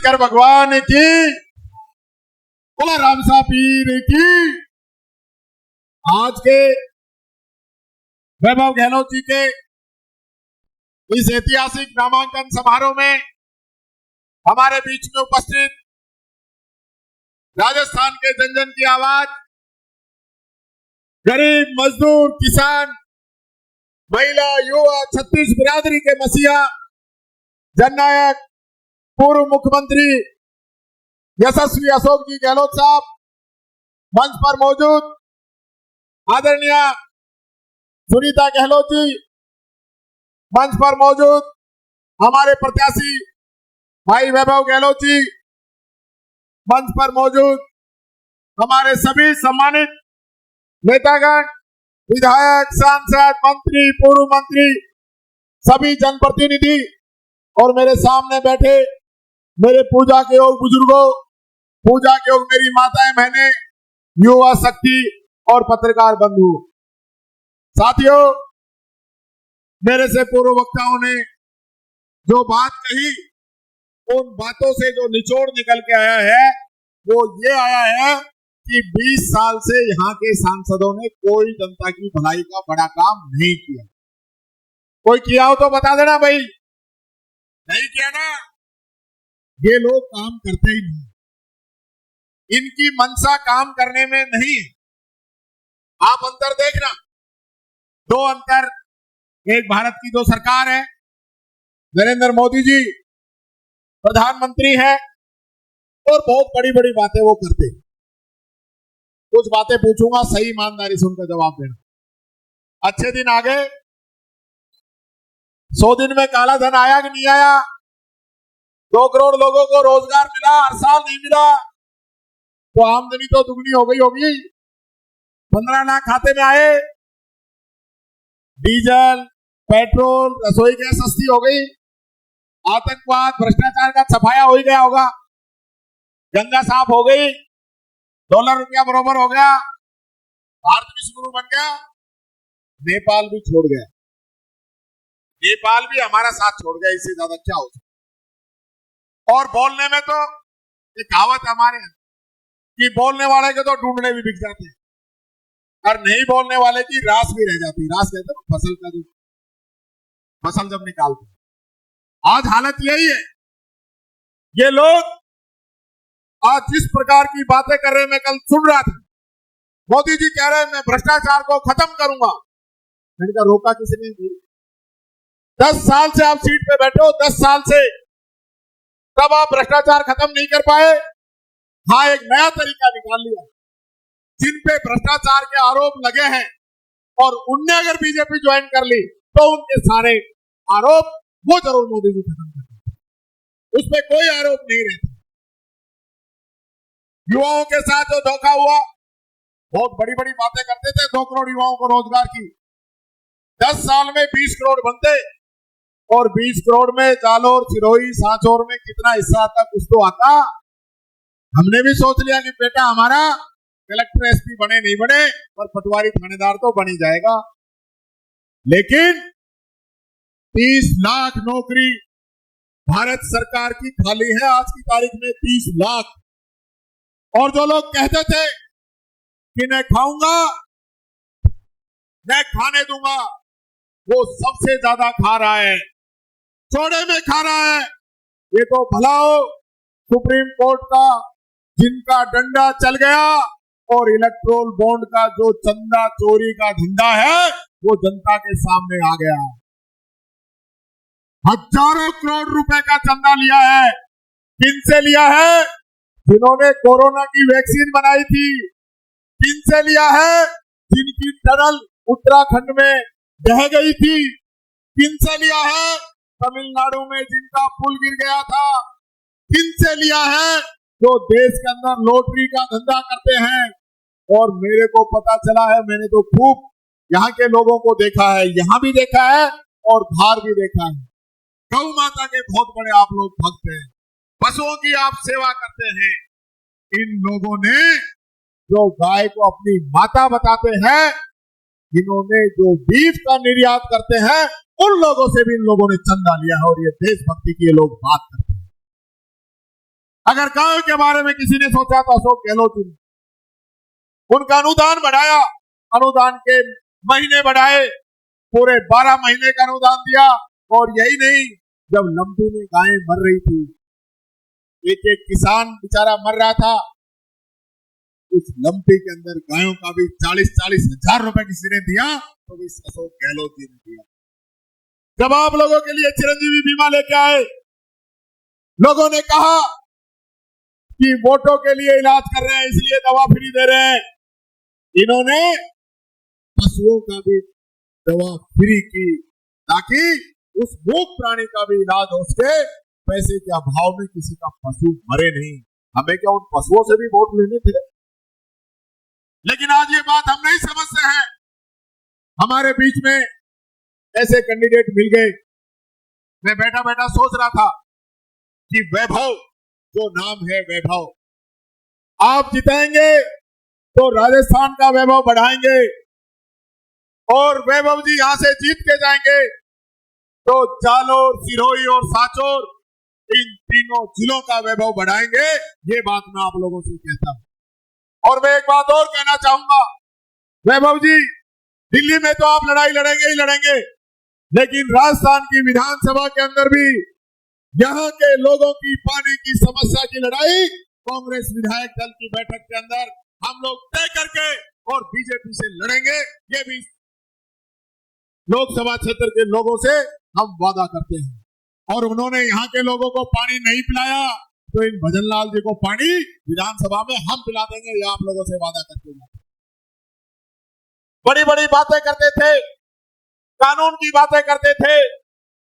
शंकर भगवान की, बोला रामसा पीर की। आज के वैभव गहलोत जी के इस ऐतिहासिक नामांकन समारोह में हमारे बीच में उपस्थित राजस्थान के जन जन की आवाज, गरीब, मजदूर, किसान, महिला, युवा, छत्तीस बिरादरी के मसीहा, जननायक, पूर्व मुख्यमंत्री यशस्वी अशोक जी गहलोत साहब, मंच पर मौजूद आदरणीय सुनीता गहलोत जी, मंच पर मौजूद हमारे प्रत्याशी भाई वैभव गहलोत जी, मंच पर मौजूद हमारे सभी सम्मानित नेतागण, विधायक, सांसद, मंत्री, पूर्व मंत्री, सभी जनप्रतिनिधि और मेरे सामने बैठे मेरे पूजा के योग बुजुर्गों, पूजा के योग मेरी माताएं, बहनें, युवा शक्ति और पत्रकार बंधु, साथियों, मेरे से पूर्व वक्ताओं ने जो बात कही, उन बातों से जो निचोड़ निकल के आया है वो ये आया है कि 20 साल से यहाँ के सांसदों ने कोई जनता की भलाई का बड़ा काम नहीं किया। कोई किया हो तो बता देना भाई, नहीं किया ना। ये लोग काम करते ही नहीं, इनकी मंशा काम करने में नहीं है। आप अंतर देखना, दो अंतर, एक भारत की जो सरकार है, नरेंद्र मोदी जी प्रधानमंत्री है और बहुत बड़ी बड़ी बातें वो करते हैं। कुछ बातें पूछूंगा, सही ईमानदारी से उनका जवाब देना। अच्छे दिन आ गए, 100 दिन में काला धन आया कि नहीं आया? 2 करोड़ लोगों को रोजगार मिला, हर साल नहीं मिला तो आमदनी तो दुगनी हो गई होगी। 15 लाख खाते में आए, डीजल, पेट्रोल, रसोई गैस सस्ती हो गई, आतंकवाद, भ्रष्टाचार का सफाया हो ही गया होगा, गंगा साफ हो गई, डॉलर रुपया बराबर हो गया, भारत विश्वगुरु बन गया, नेपाल भी छोड़ गया, नेपाल भी हमारा साथ छोड़ गया। इससे ज्यादा क्या हो सकता? और बोलने में तो एक कहावत हमारे यहाँ कि बोलने वाले के तो ढूंढने भी बिक जाते हैं और नहीं बोलने वाले की रास भी रह जाती। रास कहते हैं फसल का, जो फसल जब निकालते हैं। आज हालत यही है। ये लोग आज जिस प्रकार की बातें कर रहे हैं, मैं कल सुन रहा था, मोदी जी कह रहे हैं मैं भ्रष्टाचार को खत्म करूंगा। मैंने कहा रोका किसने? 10 साल से आप सीट पे बैठे हो, 10 साल से, तब आप भ्रष्टाचार खत्म नहीं कर पाए। हाँ, एक नया तरीका निकाल लिया। जिन पे भ्रष्टाचार के आरोप लगे हैं और उनने अगर बीजेपी ज्वाइन कर ली तो उनके सारे आरोप वो जरूर मोदी जी खत्म कर देते, उसमें कोई आरोप नहीं रहता। युवाओं के साथ जो धोखा हुआ, बहुत बड़ी बड़ी बातें करते थे, 2 करोड़ युवाओं को रोजगार की, 10 साल में 20 करोड़ बनते और 20 करोड़ में जालोर, सिरोही, सांचौर में कितना हिस्सा आता, कुछ तो आता। हमने भी सोच लिया कि बेटा हमारा कलेक्टर एसपी बने नहीं बने पर पटवारी थानेदार तो बन ही जाएगा। लेकिन 30 लाख नौकरी भारत सरकार की खाली है आज की तारीख में, 30 लाख। और जो लोग कहते थे कि मैं खाऊंगा, मैं खाने दूंगा, वो सबसे ज्यादा खा रहा है, चौड़े में खा रहा है। ये तो भला हो सुप्रीम कोर्ट का जिनका डंडा चल गया और इलेक्ट्रोल बॉन्ड का जो चंदा चोरी का धंधा है वो जनता के सामने आ गया। हजारों करोड़ रुपए का चंदा लिया है। किनसे लिया है? जिन्होंने कोरोना की वैक्सीन बनाई थी। किनसे लिया है? जिनकी टनल उत्तराखंड में बह गई थी। किनसे लिया है? तमिलनाडु में जिनका पुल गिर गया था। किनसे लिया है? जो देश के अंदर लॉटरी का धंधा करते हैं। और मेरे को पता चला है, मैंने तो खूब यहाँ के लोगों को देखा है, यहाँ भी देखा है और बाहर भी देखा है। गौ माता के बहुत बड़े आप लोग भक्त हैं, पशुओं की आप सेवा करते हैं। इन लोगों ने जो गाय को अपनी माता बताते हैं, इन्होंने जो बीफ का निर्यात करते हैं, उन लोगों से भी इन लोगों ने चंदा लिया है और ये देशभक्ति की ये लोग बात करते हैं। अगर गांव के बारे में किसी ने सोचा तो अशोक गहलोत जी ने उनका अनुदान बढ़ाया, अनुदान के महीने बढ़ाए, पूरे 12 महीने का अनुदान दिया। और यही नहीं, जब लंबी में गायें मर रही थी, एक एक किसान बेचारा मर रहा था, उस लंबी के अंदर गायों का भी 40-40 हजार रुपए किसी ने दिया, तो इस अशोक गहलोत जी ने दिया। जब आप लोगों के लिए चिरंजीवी बीमा लेके आए, लोगों ने कहा कि वोटों के लिए इलाज कर रहे हैं इसलिए दवा फ्री दे रहे हैं। इन्होंने पशुओं का भी दवा फ्री की ताकि उस मूक प्राणी का भी इलाज हो सके। पैसे के अभाव में किसी का पशु मरे नहीं। हमें क्या उन पशुओं से भी वोट लेने थे? लेकिन आज ये बात हम नहीं समझते हैं। हमारे बीच में ऐसे कैंडिडेट मिल गए। मैं बैठा बैठा सोच रहा था कि वैभव, जो नाम है वैभव, आप जिताएंगे तो राजस्थान का वैभव बढ़ाएंगे, और वैभव जी यहां से जीत के जाएंगे तो जालोर, सिरोही और सांचौर, इन तीनों जिलों का वैभव बढ़ाएंगे। ये बात मैं आप लोगों से कहता हूं। और मैं एक बात और कहना चाहूंगा, वैभव जी, दिल्ली में तो आप लड़ाई लड़ेंगे ही लड़ेंगे, लेकिन राजस्थान की विधानसभा के अंदर भी यहाँ के लोगों की पानी की समस्या की लड़ाई कांग्रेस विधायक दल की बैठक के अंदर हम लोग तय करके और बीजेपी से लड़ेंगे। ये भी लोकसभा क्षेत्र के लोगों से हम वादा करते हैं। और उन्होंने यहाँ के लोगों को पानी नहीं पिलाया तो इन भजनलाल जी को पानी विधानसभा में हम पिला देंगे, ये आप लोगों से वादा करते हैं। बड़ी बड़ी बातें करते थे, कानून की बातें करते थे,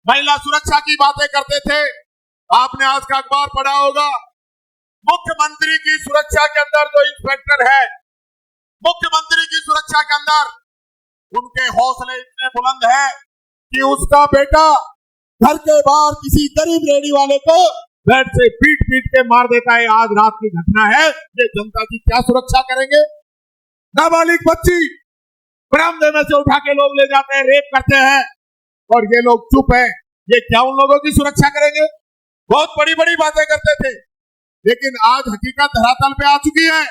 महिला सुरक्षा की बातें करते थे। आपने आज का अखबार पढ़ा होगा, मुख्यमंत्री की सुरक्षा के अंदर जो इंस्पेक्टर है, मुख्यमंत्री की सुरक्षा के अंदर उनके हौसले इतने बुलंद है कि उसका बेटा घर के बाहर किसी गरीब रेडी वाले को बेड से पीट पीट के मार देता है। आज रात की घटना है। ये जनता की क्या सुरक्षा करेंगे? नाबालिग बच्ची बरामदे में से उठा के लोग ले जाते हैं, रेप करते हैं, और ये लोग चुप है। ये क्या उन लोगों की सुरक्षा करेंगे? बहुत बड़ी बड़ी बातें करते थे, लेकिन आज हकीकत धरातल पे आ चुकी है।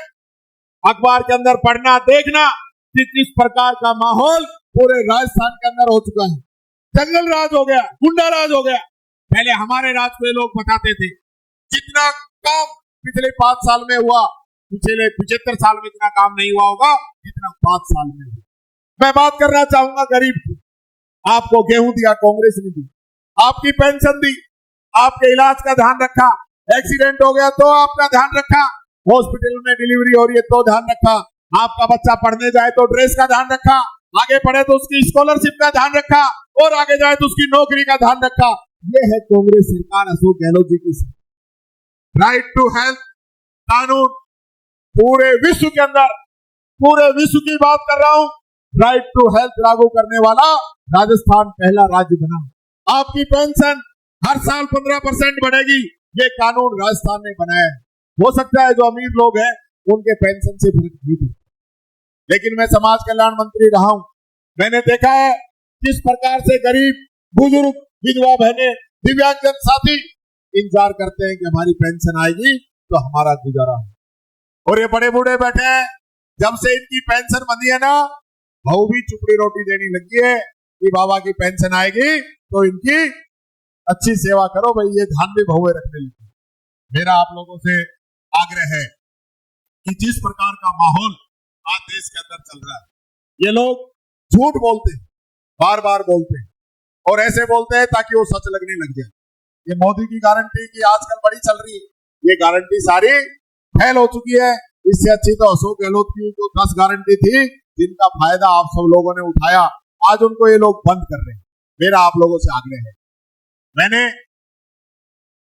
अखबार के अंदर पढ़ना, देखना कि किस प्रकार का माहौल पूरे राजस्थान के अंदर हो चुका है। जंगल राज हो गया, गुंडा राज हो गया। पहले हमारे राज पे लोग बताते थे जितना काम पिछले 5 साल में हुआ, पिछले 75 साल में इतना काम नहीं हुआ होगा जितना 5 साल में हुआ। मैं बात करना चाहूंगा गरीब की। आपको गेहूं दिया कांग्रेस ने दी, आपकी पेंशन दी, आपके इलाज का ध्यान रखा, एक्सीडेंट हो गया तो आपका ध्यान रखा, हॉस्पिटल में डिलीवरी हो रही है तो ध्यान रखा, आपका बच्चा पढ़ने जाए तो ड्रेस का ध्यान रखा, आगे पढ़े तो उसकी स्कॉलरशिप का ध्यान रखा, और आगे जाए तो उसकी नौकरी का ध्यान रखा। ये है कांग्रेस सरकार अशोक गहलोत जी की। राइट टू हेल्थ कानून पूरे विश्व के अंदर, पूरे विश्व की बात कर रहा हूं, राइट टू हेल्थ लागू करने वाला राजस्थान पहला राज्य बना। आपकी पेंशन हर साल 15% बढ़ेगी। ये कानून राजस्थान ने बनाया है। हो सकता है जो अमीर लोग हैं उनके पेंशन से फर्क नहीं पड़ता, लेकिन मैं समाज कल्याण मंत्री रहा हूं। मैंने देखा है किस प्रकार से गरीब, बुजुर्ग, विधवा बहनें, दिव्यांगजन साथी इंतजार करते हैं कि हमारी पेंशन आएगी तो हमारा गुजारा हो। और ये बड़े बूढ़े बैठे हैं, जब से इनकी पेंशन बंधी है ना, बहू भी चुपड़ी रोटी देने लगी है कि बाबा की पेंशन आएगी तो इनकी अच्छी सेवा करो भाई। ये ध्यान भी बहुएं रखने लगी। मेरा आप लोगों से आग्रह है कि जिस प्रकार का माहौल आज देश के अंदर चल रहा है, ये लोग झूठ बोलते हैं, बार बार बोलते हैं, और ऐसे बोलते हैं ताकि वो सच लगने लग जाए। ये मोदी की गारंटी की आजकल बड़ी चल रही है, ये गारंटी सारी फेल हो चुकी है। इससे अच्छी तो अशोक गहलोत की जो 10 गारंटी थी, जिनका फायदा आप सब लोगों ने उठाया, आज उनको ये लोग बंद कर रहे हैं। मेरा आप लोगों से आग्रह है, मैंने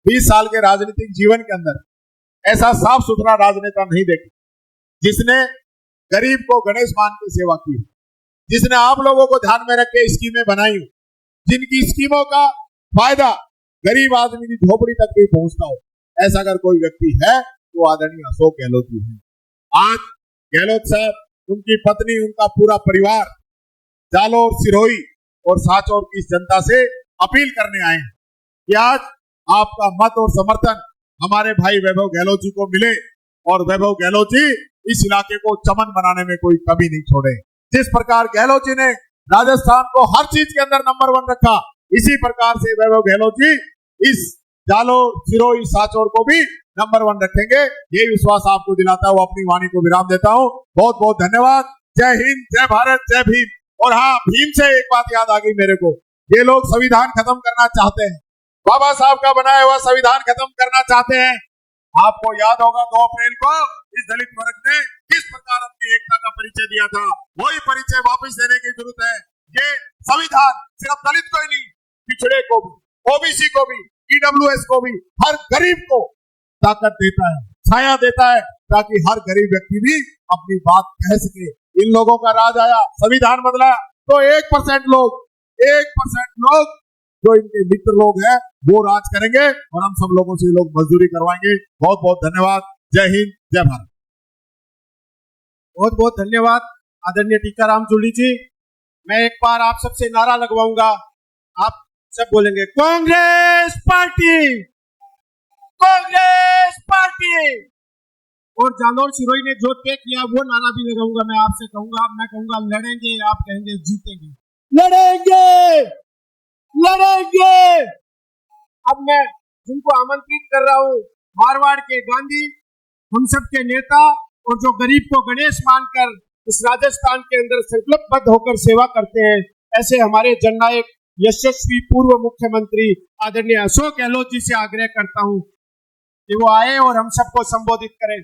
20 साल के राजनीतिक जीवन के अंदर ऐसा साफ सुथरा राजनेता नहीं देखा जिसने गरीब को गणेश मान की सेवा की, जिसने आप लोगों को ध्यान में रख के स्कीमें बनाई, जिनकी स्कीमों का फायदा गरीब आदमी की झोपड़ी तक भी पहुंचता हो। ऐसा अगर कोई व्यक्ति है तो आदरणीय अशोक गहलोत जी है। आज गहलोत साहब, उनकी पत्नी, उनका पूरा परिवार जालोर, सिरोही और सांचौर की जनता से अपील करने आए हैं कि आज आपका मत और समर्थन हमारे भाई वैभव गहलोत जी को मिले और वैभव गहलोत जी इस इलाके को चमन बनाने में कोई कमी नहीं छोड़े। जिस प्रकार गहलोत जी ने राजस्थान को हर चीज के अंदर नंबर 1 रखा, इसी प्रकार से वैभव गहलोत जी इस जालोर, सिरोही, सांचौर को भी नंबर 1 रखेंगे। ये विश्वास आपको दिलाता हूं, अपनी वाणी को विराम देता हूं। बहुत बहुत धन्यवाद। जय हिंद, जय भारत, जय भीम। और हाँ, भीम से एक बात याद आ गई मेरे को, ये लोग संविधान खत्म करना चाहते हैं, बाबा साहब का बनाया हुआ संविधान खत्म करना चाहते हैं। आपको याद होगा 2 अप्रैल को इस दलित वर्ग ने किस प्रकार अपनी एकता का परिचय दिया था, वही परिचय वापस देने की जरूरत है। ये संविधान सिर्फ दलित को ही नहीं, पिछड़े को भी, ओबीसी को भी, ईडब्ल्यूएस को भी, हर गरीब को ताकत देता है, छाया देता है, ताकि हर गरीब व्यक्ति भी अपनी बात कह सके। इन लोगों का राज आया, संविधान बदला, तो 1% लोग जो इनके मित्र लोग हैं वो राज करेंगे और हम सब लोगों से लोग मजदूरी करवाएंगे। बहुत बहुत धन्यवाद। जय हिंद, जय भारत। बहुत बहुत धन्यवाद आदरणीय टीकाराम जूली जी। मैं एक बार आप सबसे नारा लगवाऊंगा, आप सब बोलेंगे कांग्रेस पार्टी, कांग्रेस पार्टी। और जालोर सिरोही ने जो तय किया वो नारा भी लगाऊंगा। मैं आपसे कहूंगा, मैं कहूंगा लड़ेंगे, आप कहेंगे जीतेंगे। लड़ेंगे, लड़ेंगे। अब मैं जिनको आमंत्रित कर रहा हूं, मारवाड़ के गांधी, हम सब के नेता, और जो गरीब को गणेश मानकर इस राजस्थान के अंदर संकल्पबद्ध होकर सेवा करते हैं, ऐसे हमारे जननायक यशस्वी पूर्व मुख्यमंत्री आदरणीय अशोक गहलोत जी से आग्रह करता हूं कि वो आए और हम सबको संबोधित करें।